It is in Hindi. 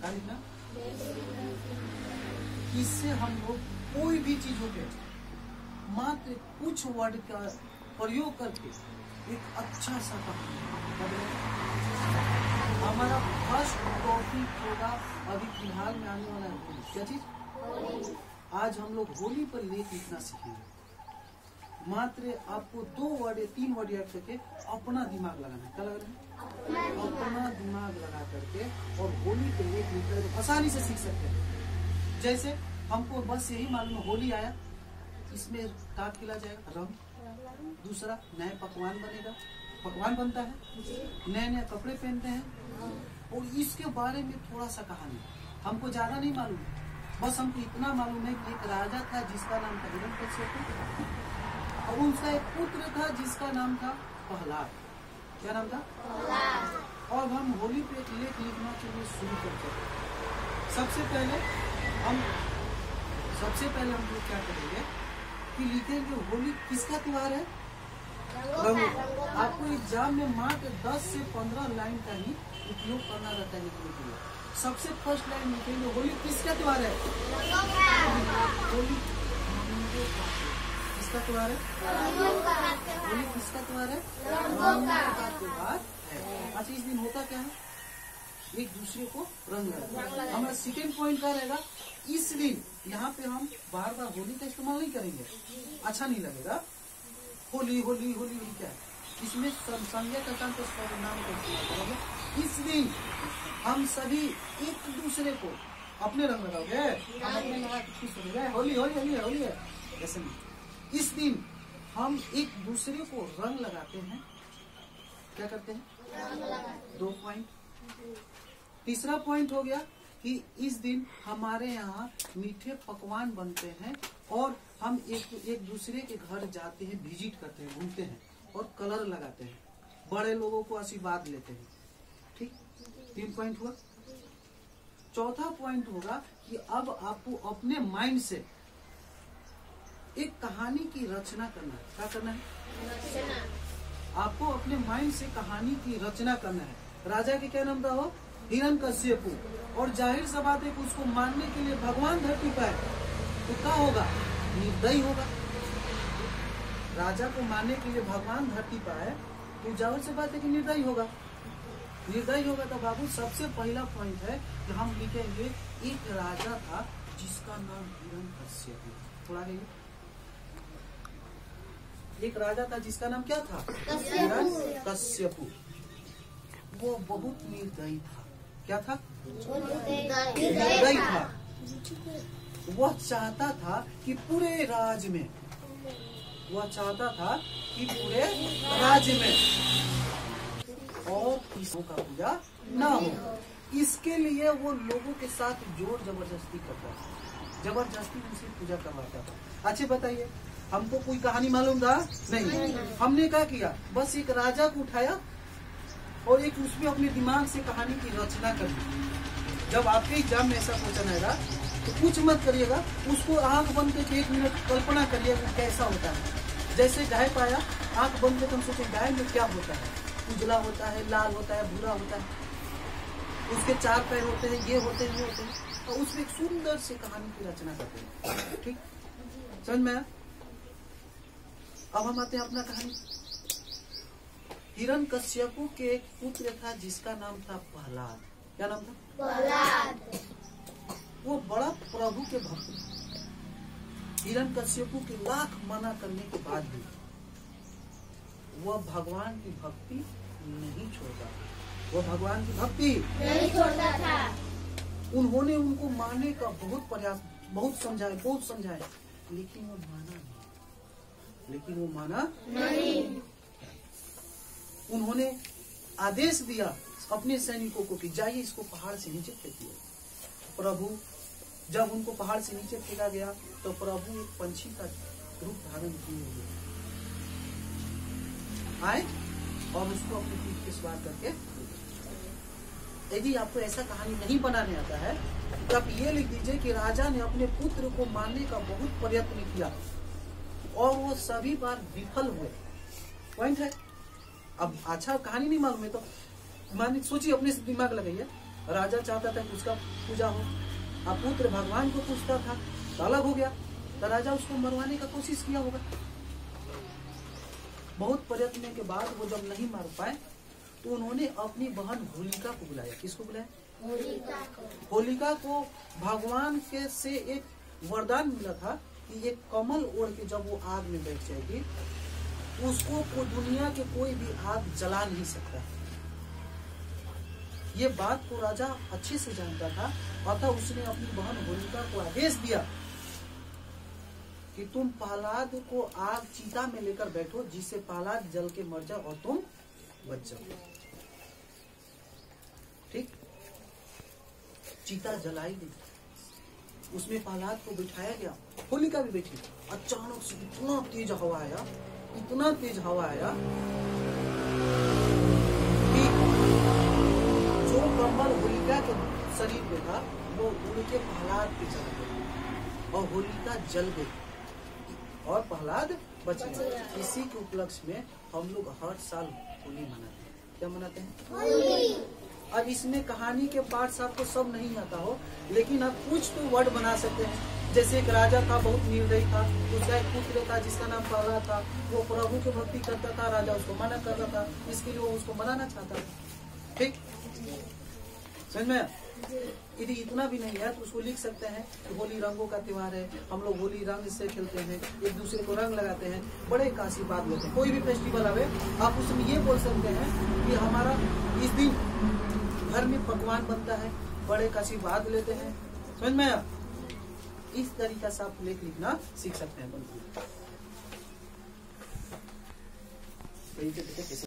क्या लिखना? इससे हम लोग कोई भी चीजों के मात्र कुछ वर्ड का प्रयोग करके एक अच्छा सा हमारा फर्स्ट टॉपिक होगा अभी फिलहाल में आने वाला है होली। क्या चीज? आज हम लोग होली पर लेख लिखना सीखेंगे। मात्र आपको 2 वर्ड या 3 वर्ड याद करके अपना दिमाग लगाना है। क्या लगाना है? अपना दिमाग लगा करके और होली पे लेख लिख कर आसानी से सीख सकते हैं। जैसे हमको बस यही मालूम है होली आया, इसमें क्या खिला जाएगा? रंग। दूसरा नए पकवान बनेगा, पकवान बनता है, नए नए कपड़े पहनते हैं। और इसके बारे में थोड़ा सा कहानी हमको ज्यादा नहीं मालूम है, बस हमको इतना मालूम है कि एक राजा था जिसका नाम था हिरण्यकश्यप और उसका एक पुत्र था जिसका नाम था प्रहलाद। क्या नाम था? प्रहलाद। और हम होली पे एक लेख लिखना के लिए शुरू करते हैं। सबसे पहले हम लोग क्या करेंगे कि लिखेंगे होली किसका त्योहार है? रंगों। आपको एग्जाम में मात्र 10 से 15 लाइन का ही उपयोग करना रहता है लिखने के लिए। सबसे फर्स्ट लाइन लिखेंगे होली किसका त्योहार है? होली किसका त्योहार है? होली किसका त्योहार है? रंगों का त्योहार है। अच्छा, इस दिन होता क्या है? एक दूसरे को रंग लगाना। हमारा सेकेंड पॉइंट क्या रहेगा? इस दिन यहाँ पे हम बार बार होली का इस्तेमाल नहीं करेंगे, अच्छा नहीं लगेगा। होली होली होली क्या है? इसमें संज्ञा का काम नाम का इस्तेमाल करेंगे। इस दिन हम सभी एक दूसरे को अपने रंग लगाओगे, हम अपने लगा खुश हो गए, होली होली होली होली है, ऐसे नहीं। इस दिन हम एक दूसरे को रंग लगाते हैं। क्या करते हैं? 2 पॉइंट। तीसरा पॉइंट हो गया कि इस दिन हमारे यहाँ मीठे पकवान बनते हैं और हम एक दूसरे के घर जाते हैं, विजिट करते हैं, घूमते हैं और कलर लगाते हैं, बड़े लोगों को आशीर्वाद लेते हैं। ठीक, 3 पॉइंट हुआ। चौथा पॉइंट होगा कि अब आपको अपने माइंड से एक कहानी की रचना करना है। क्या करना है? आपको अपने माइंड से कहानी की रचना करना है। राजा के क्या नाम था? वो हिरण्यकश्यप। और जाहिर सा बात है कि उसको मारने के लिए भगवान धरती पर तो क्या होगा? निर्दयी होगा। राजा को मारने के लिए भगवान धरती पर है तो जाहिर सी बात है कि निर्दयी होगा। निर्दयी होगा तो बाबू सबसे पहला पॉइंट है कि हम लिखेंगे एक राजा था जिसका नाम हिरण्यकश्यप। थोड़ा एक राजा था जिसका नाम क्या था? हिरण्यकश्यप। वो बहुत निर्दयी था। क्या था? निर्दयी था। वह चाहता था कि पूरे राज्य में और कृष्ण का पूजा न हो। इसके लिए वो लोगों के साथ जोर जबरदस्ती करता था, जबरदस्ती उनसे पूजा करवाता था। अच्छे बताइए, हमको कोई कहानी मालूम था? नहीं। हमने क्या किया? बस एक राजा को उठाया और एक उसमें अपने दिमाग से कहानी की रचना कर दी। जब आपके एग्जाम में ऐसा क्वेश्चन आएगा तो कुछ मत करिएगा, उसको आंख बंद करके 1 मिनट कल्पना करिएगा कैसा होता है। जैसे गाय पाया, आंख बंद करके हम सोचे गाय में क्या होता है? उजला होता है, लाल होता है, भूरा होता है, उसके 4 पैर होते हैं, ये होते हैं, ये होते हैं, और उसमें एक सुंदर से कहानी की रचना करते हैं। ठीक, समझ में आया? अब हम आते हैं अपना कहानी। हिरण्यकश्यप के एक पुत्र था जिसका नाम था प्रहलाद। क्या नाम था? प्रहलाद। वो बड़ा प्रभु के भक्त। हिरण्यकश्यप के लाख मना करने के बाद भी वह भगवान की भक्ति नहीं छोड़ता। वह भगवान की भक्ति नहीं छोड़ता था। उन्होंने उनको मारने का बहुत प्रयास, बहुत समझाया, लेकिन वो माना नहीं। उन्होंने आदेश दिया अपने सैनिकों को कि जाइए इसको पहाड़ से नीचे फेंकिए। प्रभु जब उनको पहाड़ से नीचे फेंका गया तो प्रभु एक पंछी का रूप धारण किए आए और उसको अपनी पीठ पे सवार करके। यदि आपको ऐसा कहानी नहीं बनाने आता है तो आप ये लिख दीजिए कि राजा ने अपने पुत्र को मारने का बहुत प्रयत्न किया और वो सभी बार विफल हुए। पॉइंट है। अब अच्छा कहानी नहीं मालूम है तो मान सोचिए, अपने से दिमाग लगाइए, राजा चाहता था कि उसका पूजा हो, अब पुत्र भगवान को पूछता था तो अलग हो गया, तो राजा उसको मरवाने का कोशिश किया होगा। बहुत प्रयत्न के बाद वो जब नहीं मार पाए तो उन्होंने अपनी बहन होलिका को बुलाया। किसको बुलाया? होलिका को भगवान के से एक वरदान मिला था कि ये कमल ओढ़ के जब वो आग में बैठ जाएगी उसको दुनिया के कोई भी आग जला नहीं सकता। ये बात को राजा अच्छे से जानता था, अतः उसने अपनी बहन होलिका को आदेश दिया कि तुम प्रहलाद को आग चिता में लेकर बैठो, जिससे प्रहलाद जल के मर जाओ और तुम बच जाओ। ठीक, चिता जलाई गई, उसमें प्रहलाद को बिठाया गया, होलिका भी बैठी। अचानक से इतना तेज हवा आया, इतना तेज हवा आया कि जो कंबल होलिका के शरीर में था वो उनके प्रहलाद पे चला गया और होलिका जल गई और प्रहलाद बच गया। इसी के उपलक्ष्य में हम लोग हर साल होली मनाते हैं। क्या मनाते हैं? होली। अब इसमें कहानी के पार्ट्स आपको सब नहीं आता हो, लेकिन आप कुछ तो वर्ड बना सकते हैं। जैसे एक राजा था, बहुत निर्दयी था, उसका एक पुत्र था जिसका नाम प्रहलाद था, वो प्रभु की भक्ति करता था, राजा उसको मना कर रहा था, इसके लिए वो उसको मनाना चाहता था। ठीक, समझ में? यदि इतना भी नहीं है तो उसको लिख सकते हैं कि होली रंगों का त्योहार है, हम लोग होली रंग से खेलते हैं, एक दूसरे को रंग लगाते हैं, बड़े का आशीर्वाद लेते हैं। कोई भी फेस्टिवल आवे आप उसमें ये बोल सकते हैं कि हमारा इस दिन घर में पकवान बनता है, बड़े का आशीर्वाद लेते हैं। समझ में? इस तरीका से आप लेख लिखना सीख सकते हैं।